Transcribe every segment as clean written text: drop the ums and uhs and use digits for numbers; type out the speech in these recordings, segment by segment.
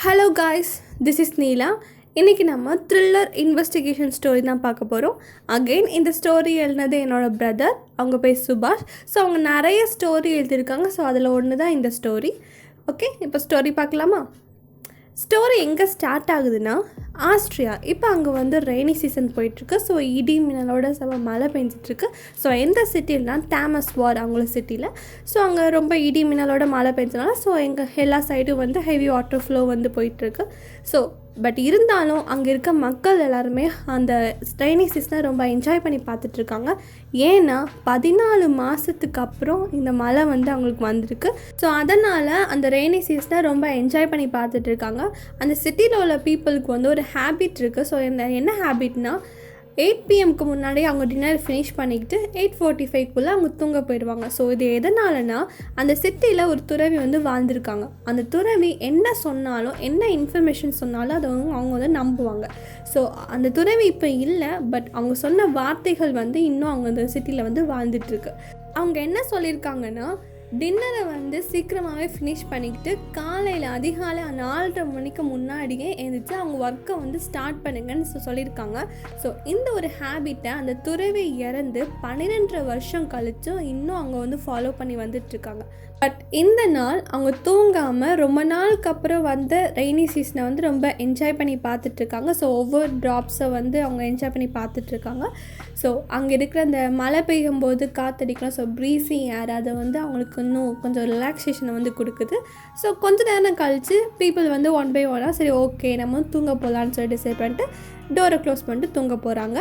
Hello guys, this is நீலா. இன்றைக்கி நம்ம thriller investigation story தான் பார்க்க போகிறோம். அகெயின் இந்த ஸ்டோரி எழுதினது என்னோடய பிரதர், அவங்க பேர் சுபாஷ். ஸோ அவங்க நிறைய ஸ்டோரி எழுதியிருக்காங்க. ஸோ அதில் ஒன்று தான் இந்த ஸ்டோரி. ஓகே, இப்போ ஸ்டோரி பார்க்கலாமா? ஸ்டோரி எங்கே ஸ்டார்ட் ஆகுதுன்னா, ஆஸ்ட்ரியா. இப்போ அங்கே ரெய்னி சீசன் போயிட்டுருக்கு. ஸோ இடி மின்னலோட மழை பெஞ்சிட்ருக்கு. ஸோ எந்த சிட்டிலாம் டேமஸ் வார் அவங்கள சிட்டியில். ஸோ அங்கே ரொம்ப இடி மின்னலோட மழை பெஞ்சனால ஸோ எங்கள் எல்லா சைடும் ஹெவி வாட்டர் ஃப்ளோ போயிட்டுருக்கு. ஸோ பட் இருந்தாலும் அங்கே இருக்க மக்கள் எல்லாருமே அந்த ரெய்னி சீசனை ரொம்ப என்ஜாய் பண்ணி பார்த்துட்ருக்காங்க. ஏன்னா 14 மாதத்துக்கு அப்புறம் இந்த மழை அவங்களுக்கு வந்திருக்கு. ஸோ அதனால் அந்த ரெய்னி சீசனை ரொம்ப என்ஜாய் பண்ணி பார்த்துட்ருக்காங்க. அந்த சிட்டியில் உள்ள பீப்புளுக்கு ஒரு ஹேபிட் இருக்குது. ஸோ என்ன ஹேபிட்னா, 8 PM முன்னாடி அவங்க டின்னர் ஃபினிஷ் பண்ணிக்கிட்டு 8:45 அவங்க தூங்க போயிடுவாங்க. ஸோ இது எதனாலனா, அந்த சிட்டியில் ஒரு துறவி வாழ்ந்துருக்காங்க. அந்த துறவி என்ன சொன்னாலும், என்ன இன்ஃபர்மேஷன் சொன்னாலும் அதை அவங்க நம்புவாங்க. ஸோ அந்த துறவி இப்போ இல்லை, பட் அவங்க சொன்ன வார்த்தைகள் இன்னும் அவங்க அந்த சிட்டியில் வாழ்ந்துட்டுருக்கு. அவங்க என்ன சொல்லியிருக்காங்கன்னா, டின்னரை சீக்கிரமாகவே ஃபினிஷ் பண்ணிக்கிட்டு காலையில் அதிகாலை 4:30 மணிக்கு முன்னாடியே எழுந்திரிச்சு அவங்க ஒர்க்கை ஸ்டார்ட் பண்ணுங்கன்னு சொல்லியிருக்காங்க. ஸோ இந்த ஒரு ஹேபிட்டை அந்த துறவி இறந்து 12 வருஷம் கழிச்சும் இன்னும் அவங்க ஃபாலோ பண்ணி வந்துட்டுருக்காங்க. பட் இந்த நாள் அவங்க தூங்காமல் ரொம்ப நாளுக்கு அப்புறம் ரெய்னி சீசனை ரொம்ப என்ஜாய் பண்ணி பார்த்துட்ருக்காங்க. ஸோ ஒவ்வொரு ட்ராப்ஸை அவங்க என்ஜாய் பண்ணி பார்த்துட்ருக்காங்க. ஸோ அங்கே இருக்கிற அந்த மழை பெய்யும் போது காற்றடிக்கலாம். ஸோ ப்ரீஸி ஏர் அதை அவங்களுக்கு இன்னும் கொஞ்சம் ரிலாக்ஸேஷனை கொடுக்குது. ஸோ கொஞ்சம் நேரம் கழித்து பீப்புள் ஒன் பை ஒன்னாக சரி ஓகே நம்ம தூங்க போகலான்னு சொல்லிட்டு டிசைட் பண்ணிட்டு டோரை க்ளோஸ் பண்ணிட்டு தூங்க போகிறாங்க.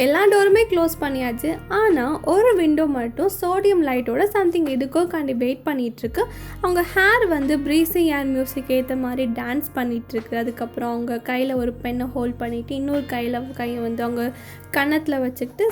எல்லா டோருமே க்ளோஸ் பண்ணியாச்சு. ஆனால் ஒரு விண்டோ மட்டும் சோடியம் லைட்டோட சம்திங் எதுக்கோ காண்டி வெயிட் பண்ணிகிட்ருக்கு. அவங்க ஹேர் ப்ரீஸிங் ஏர் மியூசிக் ஏற்ற மாதிரி டான்ஸ் பண்ணிகிட்ருக்கு. அதுக்கப்புறம் அவங்க கையில் ஒரு பெண்ணை ஹோல்ட் பண்ணிவிட்டு இன்னொரு கையை அவங்க கன்னத்தில் வச்சுக்கிட்டு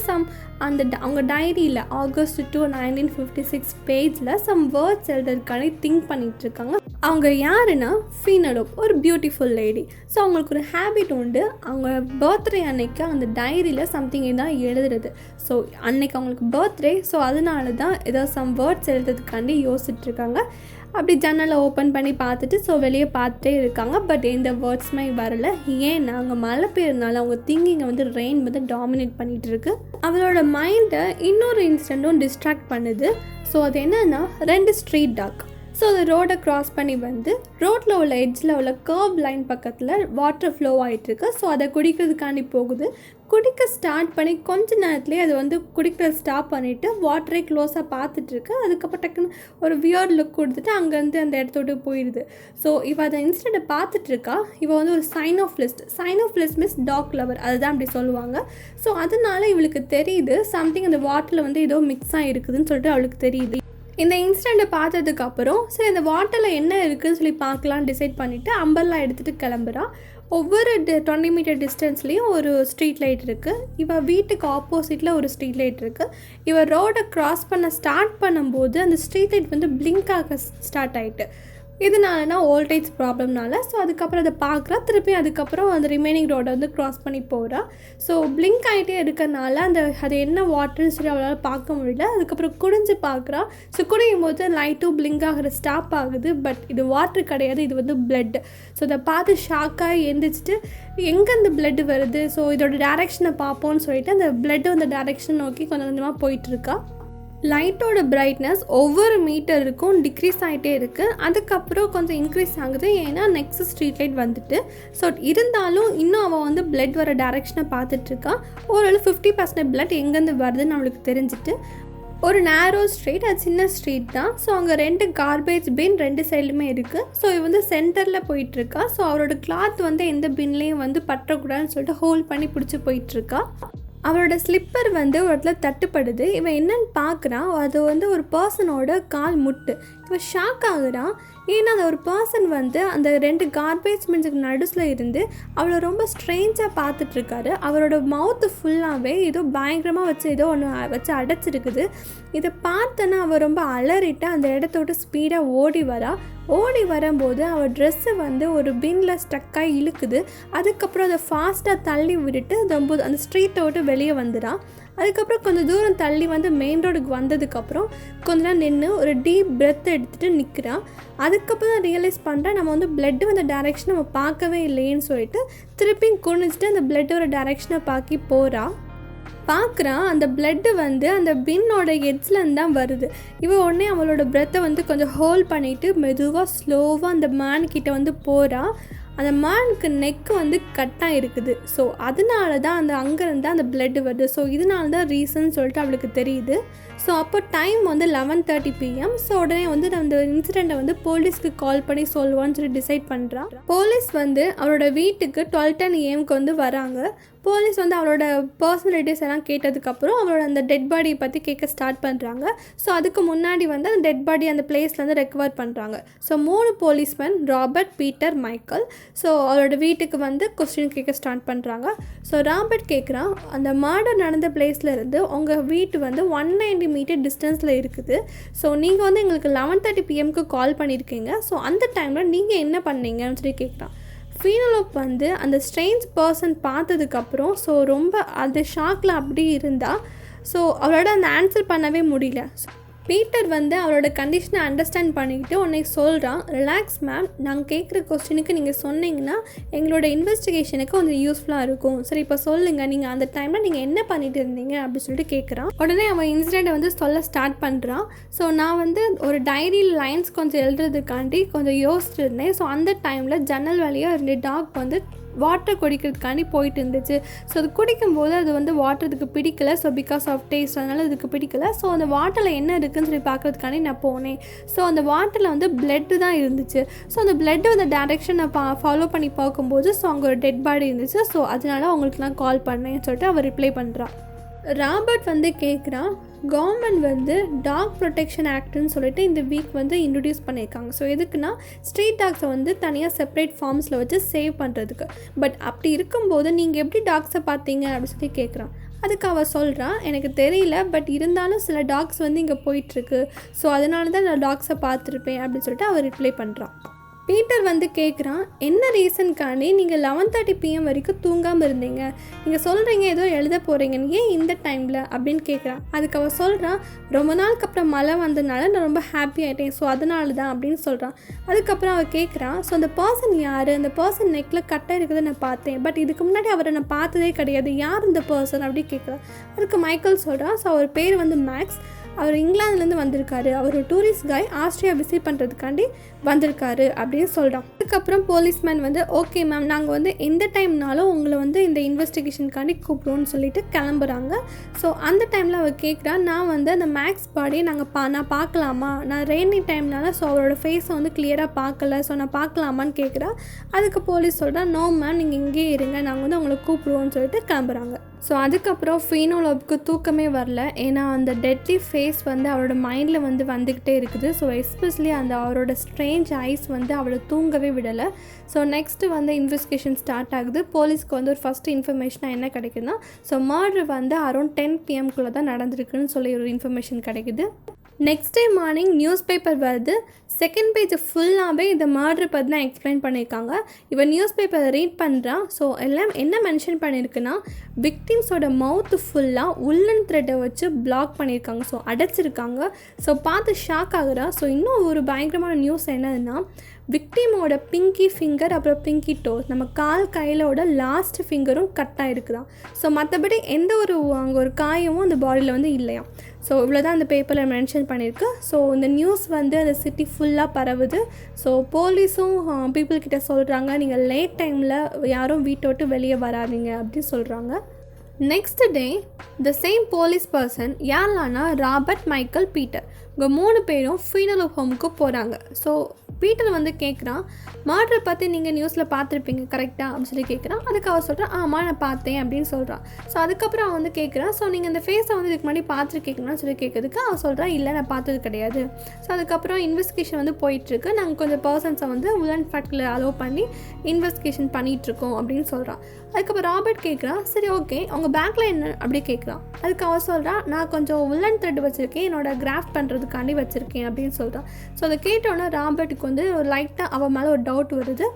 அவங்க டைரியில் August 2, 1956 பேஜில் சம் வேர்ட்ஸ் எழுதுறதுக்காண்டி திங்க் பண்ணிகிட்ருக்காங்க. அவங்க யாருன்னா ஃபீனலோப், ஒரு பியூட்டிஃபுல் லேடி. ஸோ அவங்களுக்கு ஒரு ஹேபிட் உண்டு. அவங்க பர்த்டே அன்னைக்கு அந்த டைரியில் சம்திங் தான் எழுதுறது. ஸோ அன்னைக்கு அவங்களுக்கு பர்த்டே. ஸோ அதனால தான் ஏதோ சம் வேர்ட்ஸ் எழுதுறதுக்காண்டி யோசிச்சுட்ருக்காங்க. அப்படி ஜன்னலை ஓப்பன் பண்ணி பார்த்துட்டு ஸோ வெளியே பார்த்துட்டே இருக்காங்க. பட் எந்த வேர்ட்ஸுமே வரல. ஏன்னா அங்கே மழை பெய்யறதுனால அவங்க திங்கிங்கை ரெயின் டாமினேட் பண்ணிகிட்டு இருக்கு. அவளோட மைண்டை இன்னொரு இன்சிடெண்ட்டும் டிஸ்ட்ராக்ட் பண்ணுது. ஸோ அது என்னென்னா, 2 ஸ்ட்ரீட் டாக். ஸோ அது ரோடை க்ராஸ் பண்ணி ரோட்டில் உள்ள எட்ஜில் உள்ள கர்வ் லைன் பக்கத்தில் வாட்டர் ஃப்ளோ ஆகிட்டுருக்கு. ஸோ அதை குடிக்கிறதுக்காண்டி போகுது. குடிக்க ஸ்டார்ட் பண்ணி கொஞ்ச நேரத்துலேயே அது குடிக்கிறத ஸ்டாப் பண்ணிவிட்டு வாட்டரை க்ளோஸாக பார்த்துட்ருக்கு. அதுக்கப்புறம் டக்குன்னு ஒரு வியர்ட் லுக் கொடுத்துட்டு அங்கேருந்து அந்த இடத்த விட்டு போயிடுது. ஸோ இவள் அதை இன்சிடெண்ட்டை பார்த்துட்ருக்கா. இவள் ஒரு cynophilist means dog lover, அதுதான் அப்படி சொல்லுவாங்க. ஸோ அதனால இவளுக்கு தெரியுது சம்திங் அந்த வாட்டரில் ஏதோ மிக்ஸ் ஆகிருக்குதுன்னு சொல்லிட்டு அவளுக்கு தெரியுது. இந்த இன்சிடெண்ட்டை பார்த்ததுக்கப்புறம் சரி இந்த வாட்டரில் என்ன இருக்குதுன்னு சொல்லி பார்க்கலான்னு டிசைட் பண்ணிவிட்டு அம்பர்லா எடுத்துகிட்டு கிளம்புறான். ஒவ்வொரு 20 மீட்டர் டிஸ்டன்ஸ்லேயும் ஒரு ஸ்ட்ரீட் லைட் இருக்குது. இவள் வீட்டுக்கு ஆப்போசிட்டில் ஒரு ஸ்ட்ரீட் லைட் இருக்குது. இவள் ரோடை க்ராஸ் பண்ண ஸ்டார்ட் பண்ணும்போது அந்த ஸ்ட்ரீட் லைட் பிளிங்க் ஆக ஸ்டார்ட் ஆகிட்டு. இதனாலனா வோல்டேஜ் ப்ராப்ளம்னால. ஸோ அதுக்கப்புறம் அதை பார்க்குறா. திருப்பி அதுக்கப்புறம் அந்த ரிமைனிங் ரோடை க்ராஸ் பண்ணி போகிறா. ஸோ பிளிங்க் ஆகிட்டே இருக்கிறனால அது என்ன வாட்டர்னு சொல்லி அவளால் பார்க்க முடியல. அதுக்கப்புறம் குடிஞ்சு பார்க்குறா. ஸோ குடியும் போது லைட்டும் பிளிங்க் ஆகிற ஸ்டாப் ஆகுது. பட் இது வாட்டர் கிடையாது, இது பிளட். ஸோ அதை பார்த்து ஷாக்காக எழுந்திரிச்சிட்டு எங்கே அந்த பிளட் வருது, ஸோ இதோட டேரெக்ஷனை பார்ப்போன்னு சொல்லிட்டு அந்த பிளட்டு அந்த டேரெக்ஷன் நோக்கி கொஞ்சம் கொஞ்சமாக போயிட்டுருக்கா. லைட்டோட பிரைட்னஸ் ஒவ்வொரு மீட்டருக்கும் டிக்ரீஸ் ஆகிட்டே இருக்குது. அதுக்கப்புறம் கொஞ்சம் இன்க்ரீஸ் ஆகுது. ஏன்னா நெக்ஸ்ட் ஸ்ட்ரீட் லைட் வந்துட்டு. ஸோ இருந்தாலும் இன்னும் அவள் பிளட் வர டேரெக்ஷனை பார்த்துட்ருக்கா. ஓரளவு 50% பிளட் எங்கேருந்து வருதுன்னு அவளுக்கு தெரிஞ்சுட்டு ஒரு நேரோ ஸ்ட்ரீட், அது சின்ன ஸ்ட்ரீட் தான். ஸோ அங்கே 2 கார்பேஜ் பின் 2 சைடுமே இருக்குது. ஸோ இவ சென்டரில் போயிட்டுருக்கா. ஸோ அவரோட கிளாத் எந்த பின்லேயும் பற்றக்கூடாதுன்னு சொல்லிட்டு ஹோல்ட் பண்ணி பிடிச்சி போயிட்டுருக்கா. அவரோட ஸ்லிப்பர் ஒரு இடத்துல தட்டுப்படுது. இவன் என்னன்னு பார்க்குறான். அது ஒரு பர்சனோட கால் முட்டு. இவன் ஷாக் ஆகுறான். ஏன்னா அந்த ஒரு பர்சன் அந்த 2 கார்பேஜ் பின்ஸுக்கு நடுஸில் இருந்து அவளை ரொம்ப ஸ்ட்ரேஞ்சாக பார்த்துட்ருக்காரு. அவரோட மவுத்து ஃபுல்லாகவே ஏதோ பயங்கரமாக ஏதோ ஒன்று வச்சு அடைச்சிருக்குது. இதை பார்த்தோன்னா அவள் ரொம்ப அலறிட்டு அந்த இடத்தோட ஸ்பீடாக ஓடி வரும்போது அவள் ட்ரெஸ்ஸு ஒரு பின்னில் ஸ்டக்காக இழுக்குது. அதுக்கப்புறம் அதை ஃபாஸ்ட்டாக தள்ளி விட்டுட்டு அந்த ஸ்ட்ரீட்டை விட்டு வெளியே வந்துடான். அதுக்கப்புறம் கொஞ்சம் தூரம் தள்ளி வந்து மெயின் ரோடுக்கு வந்ததுக்கப்புறம் கொஞ்ச நேரம் நின்று ஒரு டீப் பிரெத் எடுத்துகிட்டு நிற்கிறான். அதுக்கப்புறம் தான் ரியலைஸ் பண்ணுறேன் நம்ம வந்து பிளட்டு வந்த டைரெக்ஷன் நம்ம பார்க்கவே இல்லையேன்னு சொல்லிட்டு திருப்பியும் குனிஞ்சிட்டு அந்த பிளட்டோட டைரெக்ஷனை பார்க்குறான். அந்த பிளட்டு வந்து அந்த பின்னோட எட்ஸ்லேருந்து தான் வருது. உடனே அவளோட பிரெத்தை வந்து கொஞ்சம் ஹோல்ட் பண்ணிவிட்டு மெதுவாக ஸ்லோவாக அந்த மேன் கிட்ட வந்து போகிறா. அந்த மேனுக்கு நெக்கு வந்து கட்டாக இருக்குது. ஸோ அதனால தான் அங்கேருந்து அந்த பிளட்டு வருது. ஸோ இதனால தான் ரீசன் சொல்லிட்டு அவளுக்கு தெரியுது. ஸோ அப்போ டைம் வந்து 11:30 PM. ஸோ உடனே வந்து அந்த இன்சிடெண்ட்டை வந்து போலீஸ்க்கு கால் பண்ணி சொல்லுவான்னு சொல்லி டிசைட் பண்ணுறான். போலீஸ் வந்து அவளோட வீட்டுக்கு 12:10 AM வந்து வராங்க. போலீஸ் வந்து அவளோட பர்சனலிட்டிஸ் எல்லாம் கேட்டதுக்கப்புறம் அவளோட அந்த டெட் பாடியை பற்றி கேட்க ஸ்டார்ட் பண்ணுறாங்க. ஸோ அதுக்கு முன்னாடி வந்து அந்த டெட் பாடி அந்த பிளேஸ்லேருந்து ரெக்கவர் பண்ணுறாங்க. So 3 policeman Robert, Peter, Michael so அவளோட வீட்டுக்கு வந்து கொஸ்டின் கேட்க ஸ்டார்ட் பண்ணுறாங்க. ஸோ ராபர்ட் கேட்குறான், அந்த மர்டர் நடந்த பிளேஸ்லேருந்து உங்கள் வீட்டு வந்து 190 மீட்டர் டிஸ்டன்ஸில் இருக்குது. ஸோ நீங்கள் வந்து எங்களுக்கு 11:30 PMக்கு கால் பண்ணியிருக்கீங்க. ஸோ அந்த டைமில் நீங்கள் என்ன பண்ணீங்கன்னு சொல்லி கேட்குறான். ஃபீனலோப் வந்து அந்த ஸ்ட்ரேஞ்ச் பர்சன் பார்த்ததுக்கப்புறம் ஸோ ரொம்ப அது ஷாக்கில் அப்படி இருந்தால் ஸோ அவளோட அந்த ஆன்சர் பண்ணவே முடியல. பீட்டர் வந்து அவளோட கண்டிஷனை அண்டர்ஸ்டாண்ட் பண்ணிக்கிட்டு உன்னை சொல்கிறான், ரிலாக்ஸ் மேம், நாங்கள் கேட்குற கொஸ்டினுக்கு நீங்கள் சொன்னீங்கன்னா எங்களோட இன்வெஸ்டிகேஷனுக்கு கொஞ்சம் யூஸ்ஃபுல்லாக இருக்கும். சரி இப்போ சொல்லுங்கள், நீங்கள் அந்த டைமில் நீங்கள் என்ன பண்ணிட்டு இருந்தீங்க அப்படின்னு சொல்லிட்டு கேட்குறான். உடனே அவன் இன்சிடெண்ட்டை வந்து சொல்ல ஸ்டார்ட் பண்ணுறான். ஸோ நான் வந்து ஒரு டைரி லைன்ஸ் கொஞ்சம் எழுதுறதுக்காண்டி கொஞ்சம் யோசிச்சுட்டு இருந்தேன். ஸோ அந்த டைமில் ஜன்னல் வழியாக 2 டாக் வந்து வாட்டர் குடிக்கிறதுக்காண்டி போயிட்டு இருந்துச்சு. ஸோ அது குடிக்கும்போது அது வந்து வாட்டருக்கு பிடிக்கலை. ஸோ பிகாஸ் ஆஃப் டேஸ்ட் அதனால் அதுக்கு பிடிக்கலை. ஸோ அந்த வாட்டரில் என்ன இருக்குதுன்னு சொல்லி பார்க்குறதுக்காண்டி நான் போனேன். ஸோ அந்த வாட்டரில் வந்து பிளட்டு தான் இருந்துச்சு. ஸோ அந்த பிளட்டு அந்த டைரெக்ஷன் நான் ஃபாலோ பண்ணி பார்க்கும்போது ஸோ அங்கே ஒரு டெட் பாடி இருந்துச்சு. ஸோ அதனால உங்களுக்கு நான் கால் பண்ணேன்னு சொல்லிட்டு அவர் ரிப்ளை பண்ணுறான். ராபர்ட் வந்து கேட்குறான், கவர்மெண்ட் வந்து டாக் ப்ரொடெக்ஷன் ஆக்ட்னு சொல்லிட்டு இந்த வீக் வந்து இன்ட்ரடியூஸ் பண்ணியிருக்காங்க. ஸோ எதுக்குன்னா ஸ்ட்ரீட் டாக்ஸை வந்து தனியாக செப்பரேட் ஃபார்ம்ஸில் வச்சு சேவ் பண்ணுறதுக்கு. பட் அப்படி இருக்கும்போது நீங்கள் எப்படி டாக்ஸை பார்த்தீங்க அப்படின்னு சொல்லி கேட்குறான். அதுக்கு அவள் சொல்கிறான், எனக்கு தெரியல, பட் இருந்தாலும் சில டாக்ஸ் வந்து இங்கே போயிட்டுருக்கு. ஸோ அதனால தான் நான் டாக்ஸை பார்த்துருப்பேன் அப்படின்னு சொல்லிட்டு அவள் ரிப்ளை பண்ணுறான். பீட்டர் வந்து கேட்குறான், என்ன ரீசனுக்காண்டி நீங்கள் 11:30 PM வரைக்கும் தூங்காமல் இருந்தீங்க? நீங்கள் சொல்கிறீங்க ஏதோ எழுத போகிறீங்கன்னு, ஏன் இந்த டைமில் அப்படின்னு கேட்குறான். அதுக்கு அவள் சொல்கிறான், ரொம்ப நாளுக்கு அப்புறம் மழை வந்ததுனால நான் ரொம்ப ஹாப்பி ஆகிட்டேன். ஸோ அதனால தான் அப்படின்னு சொல்கிறான். அதுக்கப்புறம் அவள் கேட்குறான், ஸோ அந்த பர்சன் யார்? அந்த பர்சன் நெக்கில் கட்டை இருக்கிறத நான் பார்த்தேன், பட் இதுக்கு முன்னாடி அவரை நான் பார்த்ததே கிடையாது. யார் இந்த பர்சன் அப்படி கேட்குறான். அதுக்கு மைக்கேல் சொல்கிறான், ஸோ அவர் பேர் வந்து மேக்ஸ். அவர் இங்கிலாந்துலேருந்து வந்திருக்காரு. அவர் ஒரு டூரிஸ்ட் காய், ஆஸ்திரியா விசிட் பண்ணுறதுக்காண்டி வந்திருக்காரு அப்படின்னு சொல்கிறான். அதுக்கப்புறம் போலீஸ்மேன் வந்து ஓகே மேம், நாங்கள் வந்து எந்த டைம்னாலும் உங்களை வந்து இந்த இன்வெஸ்டிகேஷனுக்காண்டி கூப்பிடுவோன்னு சொல்லிட்டு கிளம்புறாங்க. ஸோ அந்த டைமில் அவர் கேட்குறா, நான் வந்து அந்த மேக்ஸ் பாடியை நான் பார்க்கலாமா? நான் ரெய்னி டைம்னால ஸோ அவரோட ஃபேஸை வந்து கிளியராக பார்க்கல. ஸோ நான் பார்க்கலாமான்னு கேட்குறா. அதுக்கு போலீஸ் சொல்கிறா, நோ மேம், நீங்கள் இங்கேயே இருங்க, நாங்கள் வந்து அவங்களை கூப்பிடுவோன்னு சொல்லிட்டு கிளம்புறாங்க. ஸோ அதுக்கப்புறம் ஃபீனோலோப்க்கு தூக்கமே வரல. ஏன்னா அந்த டெட்லி ஃபேஸ் வந்து அவரோட மைண்டில் வந்து வந்துக்கிட்டே இருக்குது. ஸோ எஸ்பெஷலி அந்த அவரோட ஸ்ட்ரேஞ்ச் ஐஸ் வந்து அவளை தூங்கவே விடலை. ஸோ நெக்ஸ்ட்டு வந்து இன்வெஸ்டிகேஷன் ஸ்டார்ட் ஆகுது. போலீஸ்க்கு வந்து ஒரு ஃபஸ்ட்டு இன்ஃபர்மேஷனாக என்ன கிடைக்குதுன்னா, ஸோ மர்டர் வந்து அரௌண்ட் 10 PM தான் நடந்திருக்குன்னு சொல்லி ஒரு இன்ஃபர்மேஷன் கிடைக்குது. Next day morning news paper வருது. செகண்ட் பேஜ் ஃபுல்லாகவே இந்த மர்டர் பற்றி தான் எக்ஸ்பிளைன் பண்ணியிருக்காங்க. இவன் நியூஸ் பேப்பரை ரீட் பண்ணுறான். ஸோ எல்லாம் என்ன மென்ஷன் பண்ணியிருக்குன்னா, விக்டிம்ஸோட மவுத்து ஃபுல்லாக உள்ளன் த்ரெட்டை வச்சு பிளாக் பண்ணியிருக்காங்க. ஸோ அடைச்சிருக்காங்க. ஸோ பார்த்து ஷாக் ஆகுறா. ஸோ இன்னும் ஒரு பயங்கரமான நியூஸ் என்னதுன்னா, விக்டிமோட பிங்கி ஃபிங்கர் அப்புறம் பிங்கி டோஸ், நம்ம கையிலோட லாஸ்ட் ஃபிங்கரும் கட் ஆகிருக்குதான். ஸோ மற்றபடி எந்த ஒரு அங்கே ஒரு காயமும் அந்த பாடியில் வந்து இல்லையா. ஸோ இவ்வளோ தான் அந்த பேப்பரில் மென்ஷன் பண்ணியிருக்கு. ஸோ இந்த நியூஸ் வந்து அந்த சிட்டி ஃபுல்லாக பரவுது. ஸோ போலீஸும் பீப்புள்கிட்ட சொல்கிறாங்க, நீங்கள் லேட் டைமில் யாரும் வீட்டை விட்டு வெளியே வராதிங்க அப்படின்னு சொல்கிறாங்க. Next day the same police person யார்லானா ராபர்ட், மைக்கேல், பீட்டர் இவங்க 3 பேரும் ஃபீனலோப் ஹோமுக்கு போகிறாங்க. ஸோ பீட்டர் வந்து கேட்குறான், மர்டரை பற்றி நீங்கள் நியூஸில் பார்த்துருப்பீங்க கரெக்டாக அப்படின்னு சொல்லி கேட்குறான். அதுக்கு அவள் சொல்கிறான், ஆமாம் நான் பார்த்தேன் அப்படின்னு சொல்கிறான். ஸோ அதுக்கப்புறம் அவன் வந்து கேட்குறான், ஸோ நீங்கள் இந்த ஃபேஸை வந்து இதுக்கு முன்னாடி பார்த்துருக்கீங்கன்னு சொல்லி கேட்குறதுக்கு அவள் சொல்கிறான், இல்லை நான் பார்த்தது கிடையாது. ஸோ அதுக்கப்புறம் இன்வெஸ்டிகேஷன் வந்து போயிட்டுருக்கு. நாங்கள் கொஞ்சம் பர்சன்ஸை வந்து உலன் ஃபேக்டில் அலோவ் பண்ணி இன்வெஸ்டிகேஷன் பண்ணிகிட்ருக்கோம் அப்படின்னு சொல்கிறான். அதுக்கப்புறம் ராபர்ட் கேட்குறான், சரி ஓகே உங்கள் பேக்கில் என்ன அப்படி கேட்குறான். அதுக்கு அவள் சொல்கிறான், நான் கொஞ்சம் உல்லன் த்ரெட் வச்சுருக்கேன், என்னோட கிராஃப்ட் பண்ணுறதுக்காண்டி வச்சுருக்கேன் அப்படின்னு சொல்கிறான். ஸோ அதை கேட்டோன்னே ராபர்ட்டுக்கு வந்து ஒரு லைட்டாக அவன் மேலே ஒரு டவுட் வருது.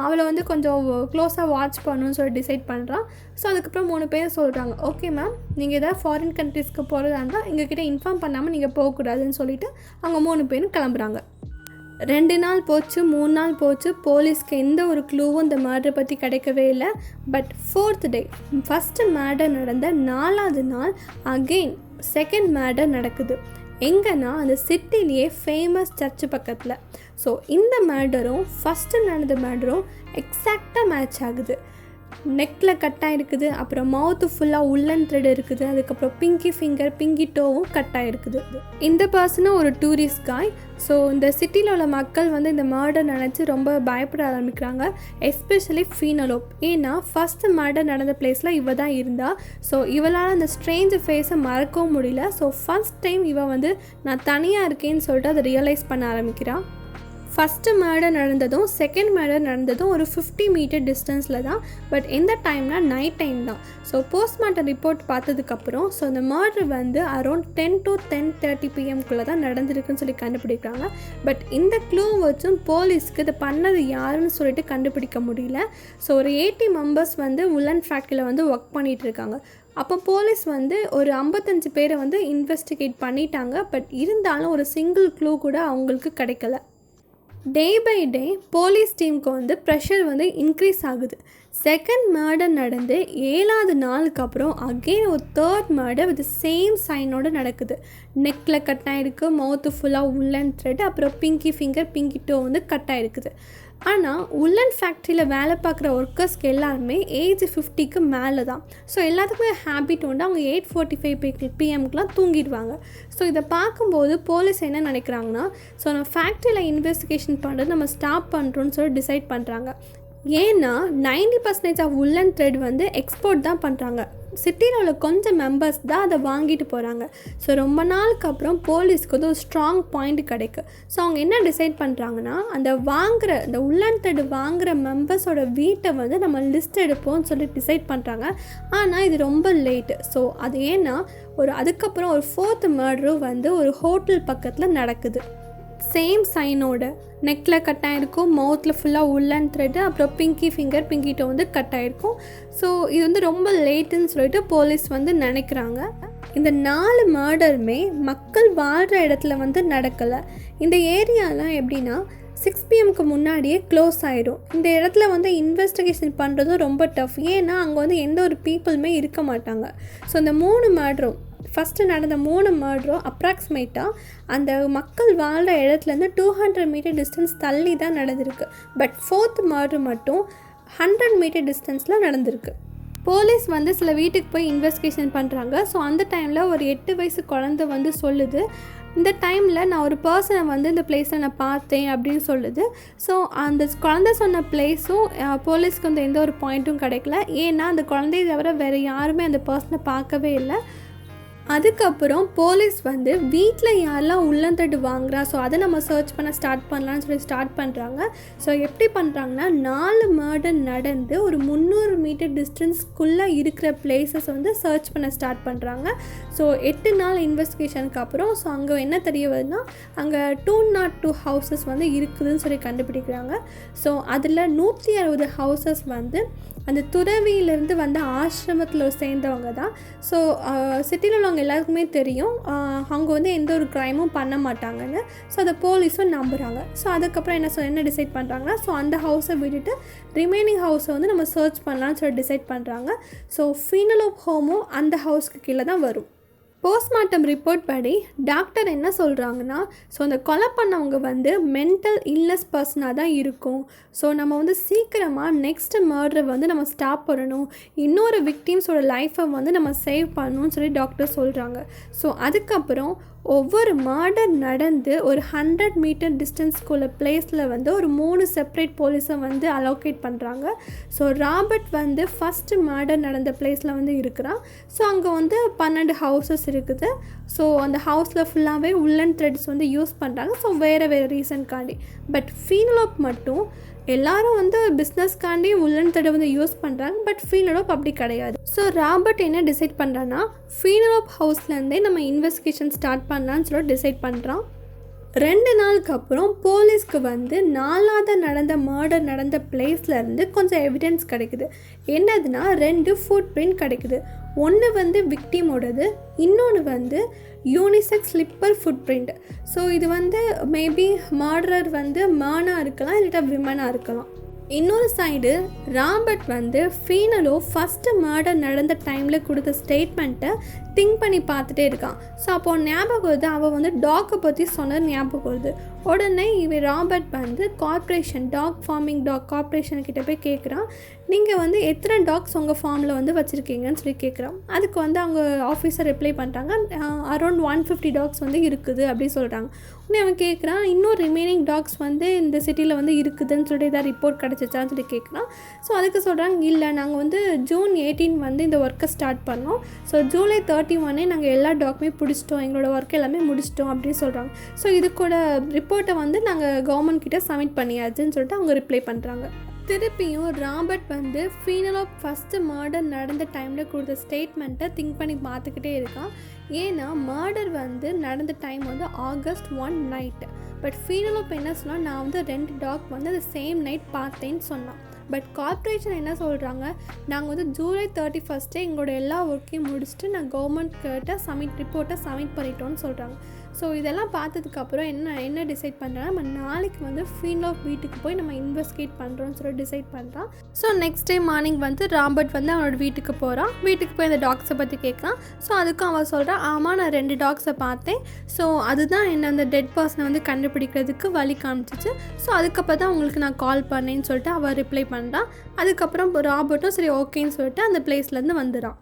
அவளை வந்து கொஞ்சம் க்ளோஸாக வாட்ச் பண்ணணும்னு சொல்லி டிசைட் பண்ணுறான். ஸோ அதுக்கப்புறம் 3 பேர் சொல்கிறாங்க, ஓகே மேம், நீங்கள் எதாவது ஃபாரின் கண்ட்ரீஸ்க்கு போகிறதா இருந்தால் எங்ககிட்ட இன்ஃபார்ம் பண்ணாமல் நீங்கள் போகக்கூடாதுன்னு சொல்லிவிட்டு அவங்க 3 பேரும் கிளம்புறாங்க. 2 நாள் போச்சு, 3 நாள் போச்சு. போலீஸ்க்கு எந்த ஒரு க்ளூவும் இந்த மேர்டரை பற்றி கிடைக்கவே இல்லை. But 4th day, first murder நடந்த 4வது நாள் அகெயின் செகண்ட் மேர்டர் நடக்குது. எங்கன்னா அந்த சிட்டிலேயே ஃபேமஸ் சர்ச்சு பக்கத்தில். ஸோ இந்த மேர்டரும் ஃபஸ்ட்டு நடந்த மேர்டரும் எக்ஸாக்டாக மேட்ச் ஆகுது. நெக்கில் கட்டாக இருக்குது, அப்புறம் மவுத்து ஃபுல்லாக உள்ளன் த்ரெட் இருக்குது, அதுக்கப்புறம் பிங்கி ஃபிங்கர் பிங்கி டோவும் கட்டாக இருக்குது. இந்த பர்சனும் ஒரு டூரிஸ்ட் காய். ஸோ இந்த சிட்டியில் உள்ள மக்கள் வந்து இந்த மர்டர் நினச்சி ரொம்ப பயப்பட ஆரம்பிக்கிறாங்க, எஸ்பெஷலி ஃபீனலோப். ஏன்னா ஃபஸ்ட்டு மர்டர் நடந்த பிளேஸில் இவ தான் இருந்தா. ஸோ இவளால் அந்த ஸ்ட்ரேஞ்ச் ஃபேஸை மறக்கவும் முடியல. ஸோ ஃபஸ்ட் டைம் இவ வந்து நான் தனியாக இருக்கேன்னு சொல்லிட்டு அதை ரியலைஸ் பண்ண ஆரம்பிக்கிறான். ஃபஸ்ட்டு மேர்டர் நடந்ததும் செகண்ட் மேர்டர் நடந்ததும் ஒரு 50 மீட்டர் டிஸ்டன்ஸில் தான். பட் எந்த டைம்னா நைட் டைம் தான். ஸோ போஸ்ட்மார்ட்டம் ரிப்போர்ட் பார்த்ததுக்கப்புறம் ஸோ அந்த மேர்டர் வந்து அரௌண்ட் 10 to 10:30 PM தான் நடந்திருக்குன்னு சொல்லி கண்டுபிடிக்கிறாங்க. பட் இந்த க்ளூ வச்சும் போலீஸ்க்கு இதை பண்ணது யாருன்னு சொல்லிட்டு கண்டுபிடிக்க முடியல. ஸோ ஒரு 80 மெம்பர்ஸ் வந்து உல்லன் ஃபேக்ட்ரியில் வந்து ஒர்க் பண்ணிகிட்டு இருக்காங்க. அப்போ போலீஸ் வந்து ஒரு 55 பேரை வந்து இன்வெஸ்டிகேட் பண்ணிட்டாங்க. பட் இருந்தாலும் ஒரு சிங்கிள் க்ளூ கூட அவங்களுக்கு கிடைக்கல. டே பை டே போலீஸ் டீமுக்கு வந்து ப்ரெஷர் வந்து இன்க்ரீஸ் ஆகுது. செகண்ட் மர்டர் நடந்து 7வது நாளுக்கு அப்புறம் அகெயின் ஒரு 3rd மர்டர் வித் சேம் சைனோடு நடக்குது. நெக்கில் கட்டாயிருக்கு, மவுத்து ஃபுல்லாக உள்ளன் த்ரெட், அப்புறம் பிங்கி ஃபிங்கர் பிங்கி டோ வந்து கட்டாயிருக்குது. ஆனால் உள்ளன் ஃபேக்ட்ரியில் வேலை பார்க்குற ஒர்க்கர்ஸ்க்கு எல்லாருமே ஏஜ் 50க்கு மேலே தான். ஸோ எல்லாத்துக்குமே ஹேபிட் உண்டு, அவங்க 8:45 PM தூங்கிடுவாங்க. ஸோ இதை பார்க்கும்போது போலீஸ் என்ன நினைக்கிறாங்கன்னா, ஸோ நம்ம ஃபேக்ட்ரியில் இன்வெஸ்டிகேஷன் பண்ணுறது நம்ம ஸ்டாப் பண்ணுறோன்னு சொல்லி டிசைட் பண்ணுறாங்க. ஏன்னா 90% ஆஃப் உள்ளன் த்ரெட் வந்து எக்ஸ்போர்ட் தான் பண்ணுறாங்க. சிட்டியில் உள்ள கொஞ்சம் மெம்பர்ஸ் தான் அதை வாங்கிட்டு போகிறாங்க. ஸோ ரொம்ப நாளுக்கு அப்புறம் போலீஸ்க்கு வந்து ஒரு ஸ்ட்ராங் பாயிண்ட் கிடைக்கும். ஸோ அவங்க என்ன டிசைட் பண்ணுறாங்கன்னா, அந்த உள்ளன் த்ரெட் வாங்குகிற மெம்பர்ஸோட வீட்டை வந்து நம்ம லிஸ்ட் எடுப்போம்னு சொல்லி டிசைட் பண்ணுறாங்க. ஆனால் இது ரொம்ப லேட்டு. ஸோ அது ஏன்னா அதுக்கப்புறம் ஒரு 4th மர்டரும் வந்து ஒரு ஹோட்டல் பக்கத்தில் நடக்குது. சேம் சைனோட நெக்கில் கட்டாயிருக்கும், மவுத்தில் ஃபுல்லாக உள்ளன் த்ரெட்டு, அப்புறம் பிங்கி ஃபிங்கர் பிங்கி டோ வந்து கட்டாயிருக்கும். ஸோ இது வந்து ரொம்ப லேட்டுன்னு சொல்லிட்டு போலீஸ் வந்து நினைக்கிறாங்க. இந்த 4 மர்டருமே மக்கள் வாழ்கிற இடத்துல வந்து நடக்கலை. இந்த ஏரியாலாம் எப்படின்னா 6 PMக்கு முன்னாடியே க்ளோஸ் ஆகிடும். இந்த இடத்துல வந்து இன்வெஸ்டிகேஷன் பண்ணுறதும் ரொம்ப டஃப். ஏன்னா அங்கே வந்து எந்த ஒரு பீப்புளுமே இருக்க மாட்டாங்க. ஸோ இந்த 3 மர்டரும் ஃபஸ்ட்டு நடந்த 3 மர்டரும் அப்ராக்சிமேட்டாக அந்த மக்கள் வாழ்கிற இடத்துலேருந்து 200 மீட்டர் டிஸ்டன்ஸ் தள்ளி தான் நடந்திருக்கு. பட் 4th மர்டர் மட்டும் 100 மீட்டர் டிஸ்டன்ஸில் நடந்திருக்கு. போலீஸ் வந்து சில வீட்டுக்கு போய் இன்வெஸ்டிகேஷன் பண்ணுறாங்க. ஸோ அந்த டைமில் ஒரு 8 வயசு குழந்தை வந்து சொல்லுது, இந்த டைமில் நான் ஒரு பர்சனை வந்து இந்த பிளேஸில் நான் பார்த்தேன் அப்படின்னு சொல்லுது. ஸோ அந்த குழந்தை சொன்ன பிளேஸும் போலீஸ்க்கு வந்து எந்த ஒரு பாயிண்ட்டும் கிடைக்கல. ஏன்னா அந்த குழந்தைய தவிர வேறு யாருமே அந்த பர்சனை பார்க்கவே இல்லை. அதுக்கப்புறம் போலீஸ் வந்து வீட்டில் யாரெல்லாம் உள்ளன் த்ரெட் வாங்குறா, ஸோ அதை நம்ம சர்ச் பண்ண ஸ்டார்ட் பண்ணலான்னு சொல்லி ஸ்டார்ட் பண்ணுறாங்க. ஸோ எப்படி பண்ணுறாங்கன்னா, 4 மர்டர் நடந்து ஒரு 300 மீட்டர் டிஸ்டன்ஸ்க்குள்ளே இருக்கிற பிளேசஸ் வந்து சர்ச் பண்ண ஸ்டார்ட் பண்ணுறாங்க. ஸோ 8 நாள் இன்வெஸ்டிகேஷனுக்கு அப்புறம் ஸோ அங்கே என்ன தெரிய வருதுன்னா, அங்கே 202 ஹவுசஸ் வந்து இருக்குதுன்னு சொல்லி கண்டுபிடிக்கிறாங்க. ஸோ அதில் 160 ஹவுசஸ் வந்து அந்த துறவியிலேருந்து வந்த ஆசிரமத்தில் சேர்ந்தவங்க தான். ஸோ சிட்டியில் உள்ளவங்க எல்லாருக்குமே தெரியும் அவங்க வந்து எந்த ஒரு க்ரைமும் பண்ண மாட்டாங்கன்னு. ஸோ அதை போலீஸும் நம்புகிறாங்க. ஸோ அதுக்கப்புறம் என்ன டிசைட் பண்ணுறாங்கன்னா, ஸோ அந்த ஹவுஸை விட்டுட்டு ரிமைனிங் ஹவுஸை வந்து நம்ம சர்ச் பண்ணலான்னு சொல்லி டிசைட் பண்ணுறாங்க. ஸோ ஃபீனலோப் ஹோமும் அந்த ஹவுஸ்க்கு கீழே தான் வரும். போஸ்ட்மார்ட்டம் ரிப்போர்ட் படி டாக்டர் என்ன சொல்கிறாங்கன்னா, ஸோ அந்த கொலை பண்ணவங்க வந்து மென்டல் இல்னஸ் பர்சனாக தான் இருக்கும். ஸோ நம்ம வந்து சீக்கிரமாக நெக்ஸ்ட் மர்டரை வந்து நம்ம ஸ்டாப் பண்ணணும், இன்னொரு விக்டிம்ஸோட லைஃப்பை வந்து நம்ம சேவ் பண்ணணும்னு சொல்லி டாக்டர் சொல்கிறாங்க. ஸோ அதுக்கப்புறம் ஒவ்வொரு மர்டர் நடந்து ஒரு 100 மீட்டர் டிஸ்டன்ஸ்க்குள்ள பிளேஸில் வந்து ஒரு 3 செப்பரேட் போலீஸை வந்து அலோகேட் பண்ணுறாங்க. ஸோ ராபர்ட் வந்து ஃபஸ்ட்டு மர்டர் நடந்த பிளேஸில் வந்து இருக்கிறான். ஸோ அங்கே வந்து 12 ஹவுசஸ் இருக்குது. ஸோ அந்த ஹவுஸில் ஃபுல்லாகவே உள்ளன் த்ரெட்ஸ் வந்து யூஸ் பண்ணுறாங்க. ஸோ வேறு ரீசன்காண்டி. பட் ஃபீனலோப் மட்டும் எல்லாரும் வந்து பிஸ்னஸ்காண்டி உள்ளன் த்ரெட்டை வந்து யூஸ் பண்ணுறாங்க. பட் ஃபீனலோப் அப்படி கிடையாது. ஸோ ராபர்ட் என்ன டிசைட் பண்ணுறான்னா, ஃபீனலோப் ஹவுஸ்லேருந்தே நம்ம இன்வெஸ்டிகேஷன் ஸ்டார்ட் பண்ணலான்னு சொல்லி டிசைட் பண்ணுறான். 2 நாளுக்கு அப்புறம் போலீஸ்க்கு வந்து 4வது நடந்த பிளேஸ்லேருந்து கொஞ்சம் எவிடன்ஸ் கிடைக்குது. என்னதுன்னா 2 ஃபுட் பிரிண்ட் கிடைக்குது. ஒன்று வந்து விக்டிமோடது, இன்னொன்று வந்து unisex slipper food print. So இது வந்து மேபி மர்டரர் வந்து மேனாக இருக்கலாம், இல்லாட்டா விமனாக இருக்கலாம். இன்னொரு சைடு ராபர்ட் வந்து ஃபீனலோ ஃபஸ்ட்டு மர்டர் நடந்த டைமில் கொடுத்த ஸ்டேட்மெண்ட்டை திங்க் பண்ணி பார்த்துட்டே இருக்கான். ஸோ அப்போது ஞாபகம் வருது, அவள் வந்து டாக்கை பற்றி சொன்னது ஞாபகம் வருது. உடனே இவன் ராபர்ட் வந்து டாக் ஃபார்மிங் கார்ப்பரேஷன்கிட்ட போய் கேட்குறான், நீங்கள் வந்து எத்தனை டாக்ஸ் உங்கள் ஃபார்மில் வந்து வச்சுருக்கீங்கன்னு சொல்லி கேட்குறான். அதுக்கு வந்து அவங்க ஆஃபீஸர் ரிப்ளை பண்ணுறாங்க, அரௌண்ட் 150 டாக்ஸ் வந்து இருக்குது அப்படின்னு சொல்கிறாங்க. உடனே அவன் கேட்குறான், இன்னும் ரிமைனிங் டாக்ஸ் வந்து இந்த சிட்டியில் வந்து இருக்குதுன்னு சொல்லிட்டு ஏதாவது ரிப்போர்ட் கிடச்சிச்சான்னு சொல்லி கேட்குறான். ஸோ அதுக்கு சொல்கிறாங்க, இல்லை நாங்கள் வந்து ஜூன் 18 வந்து இந்த ஒர்க்கை ஸ்டார்ட் பண்ணோம். ஸோ ஜூலை 31 நாங்கள் எல்லா டாக்குமே பிடிச்சிட்டோம், எங்களோட ஒர்க் எல்லாமே முடிச்சிட்டோம் அப்படின்னு சொல்கிறாங்க. ஸோ இதுக்கூட ரிப்போர்ட்டை வந்து நாங்கள் கவர்மெண்ட் கிட்ட சப்மிட் பண்ணியாச்சுன்னு சொல்லிட்டு அவங்க ரிப்ளை பண்ணுறாங்க. திருப்பியும் ராபர்ட் வந்து ஃபீனலோ ஃபஸ்ட்டு மர்டர் நடந்த டைமில் கொடுத்த ஸ்டேட்மெண்ட்டை திங்க் பண்ணி பார்த்துக்கிட்டே இருக்கான். ஏன்னா மர்டர் வந்து நடந்த டைம் வந்து August 1 நைட்டு. பட் ஃபீனலோ என்ன சொன்னால், நான் வந்து 2 டாக் வந்து அந்த சேம் நைட் பார்த்தேன்னு சொன்னான். பட் கார்ப்பரேஷன் என்ன சொல்கிறாங்க, நாங்கள் வந்து ஜூலை 31 எங்களோட எல்லா ஒர்க்கையும் முடிச்சுட்டு நான் கவர்மெண்ட் கிட்ட ரிப்போர்ட்டை சப்மிட் பண்ணிட்டோன்னு சொல்கிறாங்க. ஸோ இதெல்லாம் பார்த்ததுக்கப்புறம் என்ன டிசைட் பண்ணுறாங்க, நம்ம நாளைக்கு வந்து ஃபீனலோ வீட்டுக்கு போய் நம்ம இன்வெஸ்டிகேட் பண்ணுறோன்னு சொல்லி டிசைட் பண்ணுறான். ஸோ நெக்ஸ்ட் டே மார்னிங் வந்து ராபர்ட் வந்து அவனோட வீட்டுக்கு போகிறான். வீட்டுக்கு போய் அந்த டாக்ஸை பற்றி கேட்குறான். ஸோ அதுக்கும் அவன் சொல்கிறான், ஆமாம் நான் 2 டாக்ஸை பார்த்தேன். ஸோ அதுதான் என்ன அந்த டெட் பர்சனை வந்து கண்டுபிடிக்கிறதுக்கு வழி காமிச்சிச்சு. ஸோ அதுக்கப்புறம் தான் உங்களுக்கு நான் கால் பண்ணேன்னு சொல்லிட்டு அவன் ரிப்ளை பண்ணுறான். அதுக்கப்புறம் ராபர்ட்டும் சரி ஓகேன்னு சொல்லிட்டு அந்த பிளேஸ்லேருந்து வந்துடுறான்.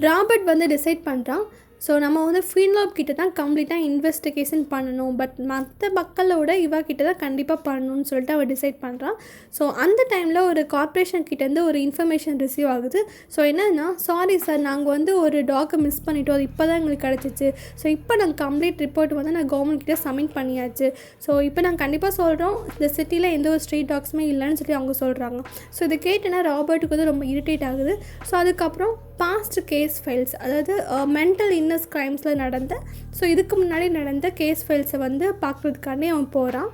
ராபர்ட் வந்து டிசைட் பண்ணுறான், ஸோ நம்ம வந்து ஃபீனலோ கிட்ட தான் கம்ப்ளீட்டாக இன்வெஸ்டிகேஷன் பண்ணணும், பட் மற்ற மக்களோட இவகிட்ட தான் கண்டிப்பாக பண்ணணும்னு சொல்லிட்டு அவள் டிசைட் பண்ணுறான். ஸோ அந்த டைமில் ஒரு கார்ப்பரேஷன் கிட்டேருந்து ஒரு இன்ஃபர்மேஷன் ரிசீவ் ஆகுது. ஸோ என்னன்னா, சாரி சார், நாங்கள் வந்து ஒரு டாக்கை மிஸ் பண்ணிட்டோம், அது இப்போ தான் எங்களுக்கு கிடச்சிச்சு. ஸோ இப்போ நாங்கள் கம்ப்ளீட் ரிப்போர்ட் வந்து நான் கவர்மெண்ட் கிட்ட சப்மிட் பண்ணியாச்சு. ஸோ இப்போ நாங்கள் கண்டிப்பாக சொல்கிறோம், இந்த சிட்டியில் எந்த ஒரு ஸ்ட்ரீட் டாக்ஸுமே இல்லைன்னு சொல்லி அவங்க சொல்கிறாங்க. ஸோ இதை கேட்டேன்னா ராபர்ட்டுக்கு வந்து ரொம்ப இரிட்டேட் ஆகுது. ஸோ அதுக்கப்புறம் பாஸ்ட் கேஸ் ஃபைல்ஸ், அதாவது மென்டல் இன்னஸ் கிரைம்ஸில் இதுக்கு முன்னாடி நடந்த கேஸ் ஃபைல்ஸை வந்து பார்க்குறதுக்காண்டி அவன் போகிறான்.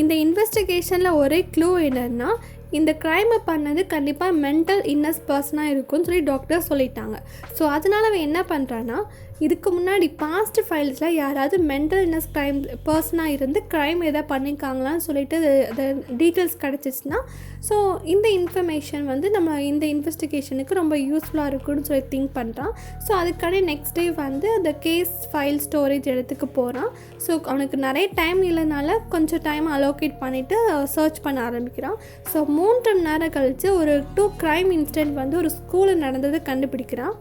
இந்த இன்வெஸ்டிகேஷனில் ஒரே க்ளூ என்னன்னா, இந்த க்ரைமை பண்ணது கண்டிப்பாக மென்டல் இன்னஸ் பர்சனாக இருக்கும்னு சொல்லி டாக்டர் சொல்லிட்டாங்க. ஸோ அதனால் அவன் என்ன பண்ணுறான்னா, இதுக்கு முன்னாடி பாஸ்ட் ஃபைல்ஸில் யாராவது மென்டல் இன்னஸ் பர்சனாக இருந்து க்ரைம் எதாவது பண்ணியிருக்காங்களான்னு சொல்லிட்டு அது டீட்டெயில்ஸ் கிடச்சிச்சின்னா, ஸோ இந்த இன்ஃபர்மேஷன் வந்து நம்ம இந்த இன்வெஸ்டிகேஷனுக்கு ரொம்ப யூஸ்ஃபுல்லாக இருக்குன்னு சொல்லி திங்க் பண்ணுறான். ஸோ அதுக்காண்டி நெக்ஸ்ட் டே வந்து அந்த கேஸ் ஃபைல் ஸ்டோரேஜ் இடத்துக்கு போகிறான். ஸோ அவனுக்கு நிறைய டைம் இல்லைனால கொஞ்சம் டைம் அலோகேட் பண்ணிவிட்டு சர்ச் பண்ண ஆரம்பிக்கிறான். ஸோ 3 மணி நேரம் கழித்து ஒரு 2 க்ரைம் இன்சிடென்ட் வந்து ஒரு ஸ்கூலில் நடந்ததை கண்டுபிடிக்கிறான்.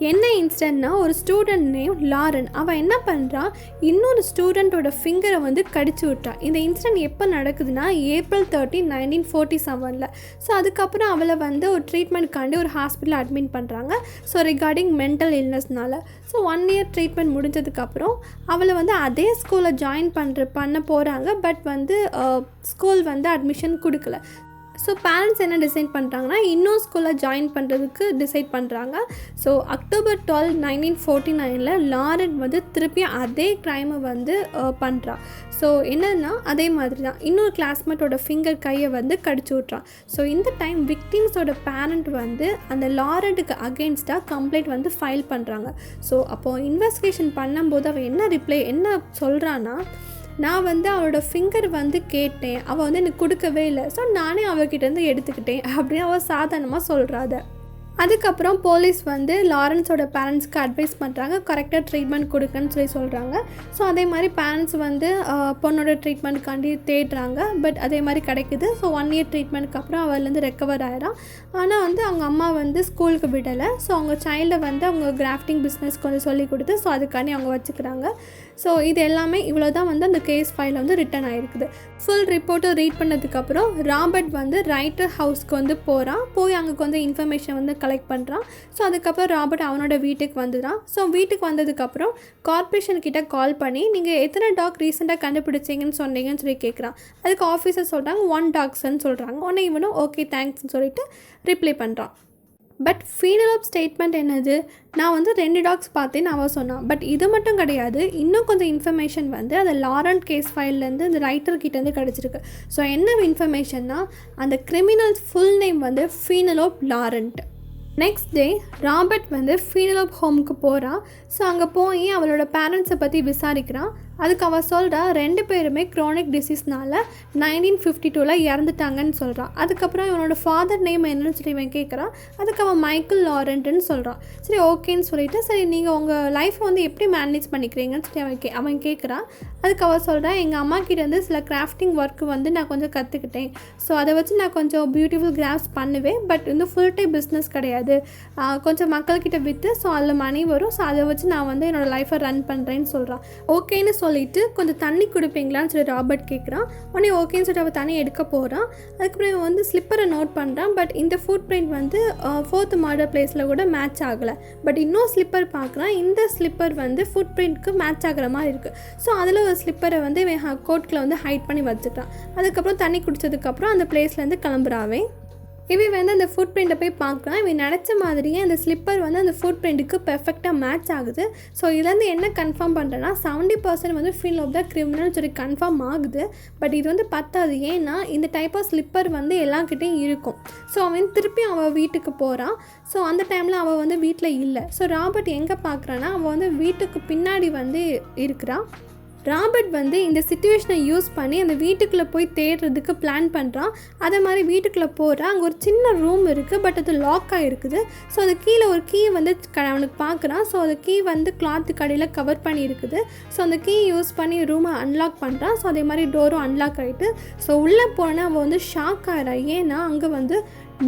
என்ன இன்சிடென்ட்னா, ஒரு ஸ்டூடெண்ட் நேம் லாரன், அவன் என்ன பண்ணுறான், இன்னொரு ஸ்டூடெண்ட்டோட ஃபிங்கரை வந்து கடிச்சு விட்டான். இந்த இன்சிடென்ட் எப்போ நடக்குதுன்னா April 13, 1947. ஸோ அதுக்கப்புறம் அவளை வந்து ஒரு ட்ரீட்மெண்ட்காண்டி ஒரு ஹாஸ்பிட்டலில் அட்மிட் பண்ணுறாங்க. ஸோ ரிகார்டிங் மென்டல் இல்னஸ்னால. ஸோ 1 இயர் ட்ரீட்மெண்ட் முடிஞ்சதுக்கப்புறம் அவளை வந்து அதே ஸ்கூலில் ஜாயின் பண்ண போகிறாங்க. பட் வந்து ஸ்கூல் வந்து அட்மிஷன் கொடுக்கல. ஸோ பேரண்ட்ஸ் என்ன டிசைட் பண்ணுறாங்கன்னா, இன்னொரு ஸ்கூலில் ஜாயின் பண்ணுறதுக்கு டிசைட் பண்ணுறாங்க. ஸோ October 12, 1949 லாரன் வந்து திருப்பி அதே க்ரைமை வந்து பண்ணுறா. ஸோ என்னன்னா, அதே மாதிரி தான் இன்னொரு கிளாஸ்மேட்டோட ஃபிங்கர் கையை வந்து கடிச்சு விட்றான். ஸோ இந்த டைம் விக்டிம்ஸோட பேரண்ட் வந்து அந்த லாரண்ட்டுக்கு அகெயின்ஸ்டாக கம்ப்ளைண்ட் வந்து ஃபைல் பண்ணுறாங்க. ஸோ அப்போது இன்வெஸ்டிகேஷன் பண்ணும்போது அவன் என்ன சொல்கிறான்னா, நான் வந்து அவளோட ஃபிங்கர் வந்து கேட்டேன், அவள் வந்து எனக்கு கொடுக்கவே இல்லை, ஸோ நானே அவகிட்டேருந்து எடுத்துக்கிட்டேன் அப்படின்னு அவள் சாதாரணமாக சொல்கிறாத. அதுக்கப்புறம் போலீஸ் வந்து லாரன்ஸோட பேரண்ட்ஸ்க்கு அட்வைஸ் பண்ணுறாங்க, கரெக்டாக ட்ரீட்மெண்ட் கொடுக்கன்னு சொல்கிறாங்க. ஸோ அதே மாதிரி பேரண்ட்ஸ் வந்து பொண்ணோட ட்ரீட்மெண்ட்டுக்காண்டி தேடுறாங்க. பட் அதே மாதிரி கிடைக்குது. ஸோ 1 இயர் ட்ரீட்மெண்ட்டுக்கு அப்புறம் அவள்லேருந்து ரெக்கவர் ஆகிடான். ஆனால் வந்து அவங்க அம்மா வந்து ஸ்கூலுக்கு விடலை. ஸோ அவங்க சைல்டை வந்து அவங்க கிராஃப்டிங் பிஸ்னஸ் கொஞ்சம் சொல்லி கொடுத்து ஸோ அதுக்காண்டி அவங்க வச்சுக்கிறாங்க. ஸோ இது எல்லாமே இவ்வளோ தான் வந்து அந்த கேஸ் ஃபைல் வந்து ரிட்டன் ஆகிருக்குது. ஃபுல் ரிப்போர்ட்டை ரீட் பண்ணதுக்கப்புறம் ராபர்ட் வந்து ரைட்டர் ஹவுஸ்க்கு வந்து போய் அங்கே கொஞ்சம் இன்ஃபர்மேஷன் வந்து கலெக்ட் பண்ணுறான். ஸோ அதுக்கப்புறம் ராபர்ட் அவனோட வீட்டுக்கு வந்துடுறான். ஸோ வீட்டுக்கு வந்ததுக்கப்புறம் கார்ப்பரேஷன் கிட்ட கால் பண்ணி, நீங்கள் எத்தனை டாக் ரீசெண்டாக கண்டுபிடிச்சிங்கன்னு சொன்னீங்கன்னு சொல்லி கேட்குறான். அதுக்கு ஆஃபீஸர் சொல்கிறாங்க 1 டாக்ஸ்ன்னு சொல்கிறாங்க. உடனே இவனும் ஓகே தேங்க்ஸ்ன்னு சொல்லிட்டு ரிப்ளை பண்ணுறான். பட் ஃபீனலோப் ஸ்டேட்மெண்ட் என்னது, நான் வந்து 2 டாக்ஸ் பார்த்தேன்னு அவள் சொன்னான். பட் இது மட்டும் கிடையாது, இன்னும் கொஞ்சம் இன்ஃபர்மேஷன் வந்து அந்த லாரண்ட் கேஸ் ஃபைல்லேருந்து இந்த ரைட்டர்கிட்டேருந்து கிடச்சிருக்கு. ஸோ என்ன இன்ஃபர்மேஷன்னா, அந்த கிரிமினல் ஃபுல் நேம் வந்து ஃபீனலோப் லாரண்ட். நெக்ஸ்ட் டே ராபர்ட் வந்து ஃபீனலோப் ஹோமுக்கு போகிறான். ஸோ அங்கே போய் அவளோட பேரண்ட்ஸை பற்றி விசாரிக்கிறான். அதுக்கு அவள் சொல்கிறா 2 பேருமே க்ரானிக் டிசீஸ்னால் 1952 இறந்துட்டாங்கன்னு சொல்கிறான். அதுக்கப்புறம் இவனோட ஃபாதர் நேம் என்னன்னு சொல்லி இவன் கேட்குறான். அதுக்கு அவன் மைக்கேல் லாரண்ட்னு சொல்கிறான். சரி ஓகேன்னு சொல்லிவிட்டு, சரி நீங்கள் உங்கள் லைஃப்பை வந்து எப்படி மேனேஜ் பண்ணிக்கிறீங்கன்னு சொல்லி அவன் கேட்குறான். அதுக்கு அவள் சொல்கிறான், எங்கள் அம்மா கிட்டேருந்து சில கிராஃப்டிங் ஒர்க்கு வந்து நான் கொஞ்சம் கற்றுக்கிட்டேன். ஸோ அதை வச்சு நான் கொஞ்சம் பியூட்டிஃபுல் கிராஃப்ட்ஸ் பண்ணுவேன். பட் வந்து ஃபுல் டைம் பிஸ்னஸ் கிடையாது, கொஞ்சம் மக்கள்கிட்ட விற்று ஸோ அதில் மணி வரும். ஸோ அதை வச்சு நான் வந்து என்னோடய லைஃப்பை ரன் பண்ணுறேன்னு சொல்கிறான். ஓகேன்னு சொல்லிட்டு கொஞ்சம் தண்ணி குடிப்பீங்களான்னு சொல்லி ராபர்ட் கேட்குறான். உடனே ஓகேன்னு சொல்லிட்டு அவள் தண்ணி எடுக்க போகிறான். அதுக்கப்புறம் இவன் வந்து ஸ்லிப்பரை நோட் பண்ணுறான். பட் இந்த ஃபுட் பிரிண்ட் வந்து 4th மர்டர் பிளேஸில் கூட மேட்ச் ஆகலை. பட் இன்னும் ஸ்லிப்பர் பார்க்குறான். இந்த ஸ்லிப்பர் வந்து ஃபுட் பிரிண்ட்க்கு மேட்ச் ஆகிற மாதிரி இருக்குது. ஸோ அதில் ஒரு ஸ்லிப்பரை வந்து இவன் கோட்டில் வந்து ஹைட் பண்ணி வச்சுக்கிறான். அதுக்கப்புறம் தண்ணி குடித்ததுக்கப்புறம் அந்த பிளேஸ்லேருந்து கிளம்புறாவே. இவன் வந்து அந்த ஃபுட் பிரிண்ட்டை போய் பார்க்குறான். இவன் நினச்ச மாதிரியே அந்த ஸ்லிப்பர் வந்து அந்த ஃபுட் பிரிண்ட்டுக்கு பெர்ஃபெக்டாக மேட்ச் ஆகுது. ஸோ இதுலேருந்து என்ன கன்ஃபார்ம் பண்ணுறேன்னா 70% வந்து ஃபீனலோப் தான் கிரிமினல் சொல்லி கன்ஃபார்ம் ஆகுது. பட் இது வந்து பத்தாது. ஏன்னா இந்த டைப் ஆஃப் ஸ்லிப்பர் வந்து எல்லாக்கிட்டையும் இருக்கும். ஸோ அவன் திருப்பி அவள் வீட்டுக்கு போகிறான். ஸோ அந்த டைமில் அவள் வந்து வீட்டில் இல்லை. ஸோ ராபர்ட் எங்கே பார்க்குறான்னா அவள் வந்து வீட்டுக்கு பின்னாடி வந்து இருக்கிறான். ராபர்ட் வந்து இந்த சிச்சுவேஷனை யூஸ் பண்ணி அந்த வீட்டுக்குள்ளே போய் தேடுறதுக்கு பிளான் பண்ணுறான். அதே மாதிரி வீட்டுக்குள்ளே போகிறான். அங்கே ஒரு சின்ன ரூம் இருக்குது. பட் அது லாக் ஆகிருக்குது. ஸோ அது கீழே ஒரு கீ வந்து அவனுக்கு பார்க்குறான். ஸோ அந்த கீ வந்து கிளாத்து கடையில் கவர் பண்ணி இருக்குது. ஸோ அந்த கீ யூஸ் பண்ணி ரூமை அன்லாக் பண்ணுறான். ஸோ அதே மாதிரி டோரும் அன்லாக் ஆகிட்டு ஸோ உள்ளே போனால் அவன் வந்து ஷாக் ஆகிறான். ஏன்னா அங்கே வந்து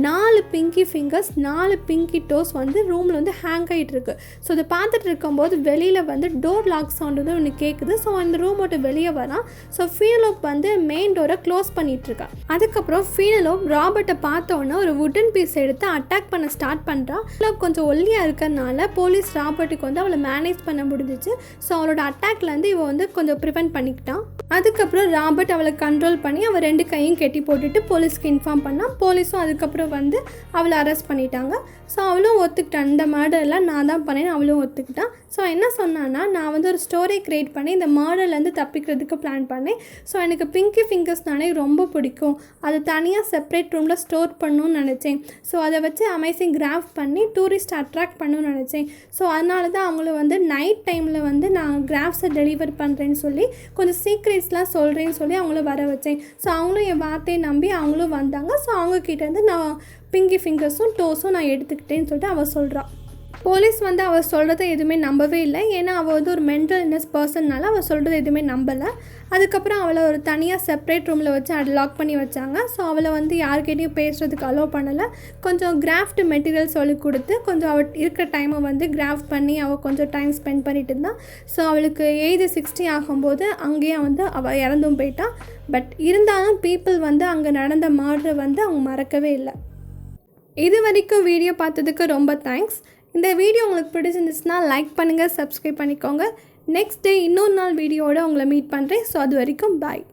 4 பிங்கி ஃபிங்கர்ஸ் 4 பிங்கி டோஸ் வந்து ரூமில் வந்து ஹேங் ஆகிட்டு இருக்கு. ஸோ அதை பார்த்துட்டு இருக்கும்போது வெளியில் வந்து டோர் லாக் சவுண்ட் வந்து ஒன்று கேட்குது. ஸோ அந்த ரூமோட வெளியே வரான். ஸோ ஃபீனலோப் வந்து மெயின் டோரை க்ளோஸ் பண்ணிகிட்ருக்கா. அதுக்கப்புறம் ஃபீனலோப் ராபர்ட்டை பார்த்தோன்னே ஒரு வுடன் பீஸ் எடுத்து அட்டாக் பண்ண ஸ்டார்ட் பண்ணுறான். ஃபீனலோப் கொஞ்சம் ஒல்லியாக இருக்கிறதுனால போலீஸ் ராபர்ட்டுக்கு வந்து அவளை மேனேஜ் பண்ண முடிஞ்சிச்சு. ஸோ அவளோட அட்டாக்லேருந்து இவன் வந்து கொஞ்சம் ப்ரிவென்ட் பண்ணிக்கிட்டான். அதுக்கப்புறம் ராபர்ட் அவளை கண்ட்ரோல் பண்ணி அவள் 2 கையும் கெட்டி போட்டுட்டு போலீஸ்க்கு இன்ஃபார்ம் பண்ணான். போலீஸும் அதுக்கப்புறம் வந்து அவளை அரெஸ்ட் பண்ணிட்டாங்க. ஸோ அவளும் ஒத்துக்கிட்டான், இந்த மர்டர்லாம் நான் தான் பண்ணேன்னு அவளும் ஒத்துக்கிட்டான். ஸோ என்ன சொன்னான்னா, நான் வந்து ஒரு ஸ்டோரி க்ரியேட் பண்ணி இந்த மர்டர்லேருந்து தப்பிக்கிறதுக்கு பிளான் பண்ணேன். ஸோ எனக்கு பிங்கி ஃபிங்கர்ஸ்னாலே ரொம்ப பிடிக்கும். அது தனியாக செப்பரேட் ரூமில் ஸ்டோர் பண்ணணும்னு நினச்சேன். ஸோ அதை வச்சு அமேசிங் கிராஃப்ட் பண்ணி டூரிஸ்ட் அட்ராக்ட் பண்ணணும்னு நினச்சேன். ஸோ அதனால தான் அவங்கள வந்து நைட் டைமில் வந்து நான் கிராஃப்ட்ஸை டெலிவர் பண்ணுறேன்னு சொல்லி கொஞ்சம் சீக்ரெட்ஸ்லாம் சொல்கிறேன்னு சொல்லி அவங்கள வர வச்சேன். ஸோ அவங்களும் என் வார்த்தையை நம்பி அவங்களும் வந்தாங்க. ஸோ அவங்கக்கிட்டேருந்து நான் பிங்கி ஃபிங்கர்ஸும் டோஸும் நான் எடுத்துக்கிட்டேன்னு சொல்லிட்டு அவள் சொல்கிறாள். போலீஸ் வந்து அவள் சொல்கிறத எதுவுமே நம்பவே இல்லை. ஏன்னா அவள் வந்து ஒரு மென்டல் இல்னஸ் பர்சன்னால அவள் சொல்கிறது எதுவுமே நம்பலை. அதுக்கப்புறம் அவளை ஒரு தனியாக செப்பரேட் ரூமில் வச்சு அதை லாக் பண்ணி வச்சாங்க. ஸோ அவளை வந்து யார்கிட்டையும் பேசுகிறதுக்கு அலோவ் பண்ணலை. கொஞ்சம் கிராஃப்ட் மெட்டீரியல் சொல்லி கொடுத்து கொஞ்சம் அவள் இருக்கிற டைமை வந்து கிராஃப்ட் பண்ணி அவள் கொஞ்சம் டைம் ஸ்பெண்ட் பண்ணிட்டு இருந்தான். ஸோ அவளுக்கு ஏஜ் 60 ஆகும்போது அங்கேயே வந்து அவள் இறந்தும் போயிட்டான். பட் இருந்தாலும் பீப்புள் வந்து அங்கே நடந்த மர்டரை வந்து அவங்க மறக்கவே இல்லை. இது வரைக்கும் வீடியோ பார்த்ததுக்கு ரொம்ப தேங்க்ஸ். இந்த வீடியோ உங்களுக்கு பிடிச்சிருந்துச்சுன்னா லைக் பண்ணுங்கள், சப்ஸ்கிரைப் பண்ணிக்கோங்க. நெக்ஸ்ட் டே இன்னொரு நாள் வீடியோவோட உங்களை மீட் பண்ணுறேன். ஸோ அது வரைக்கும் பாய்.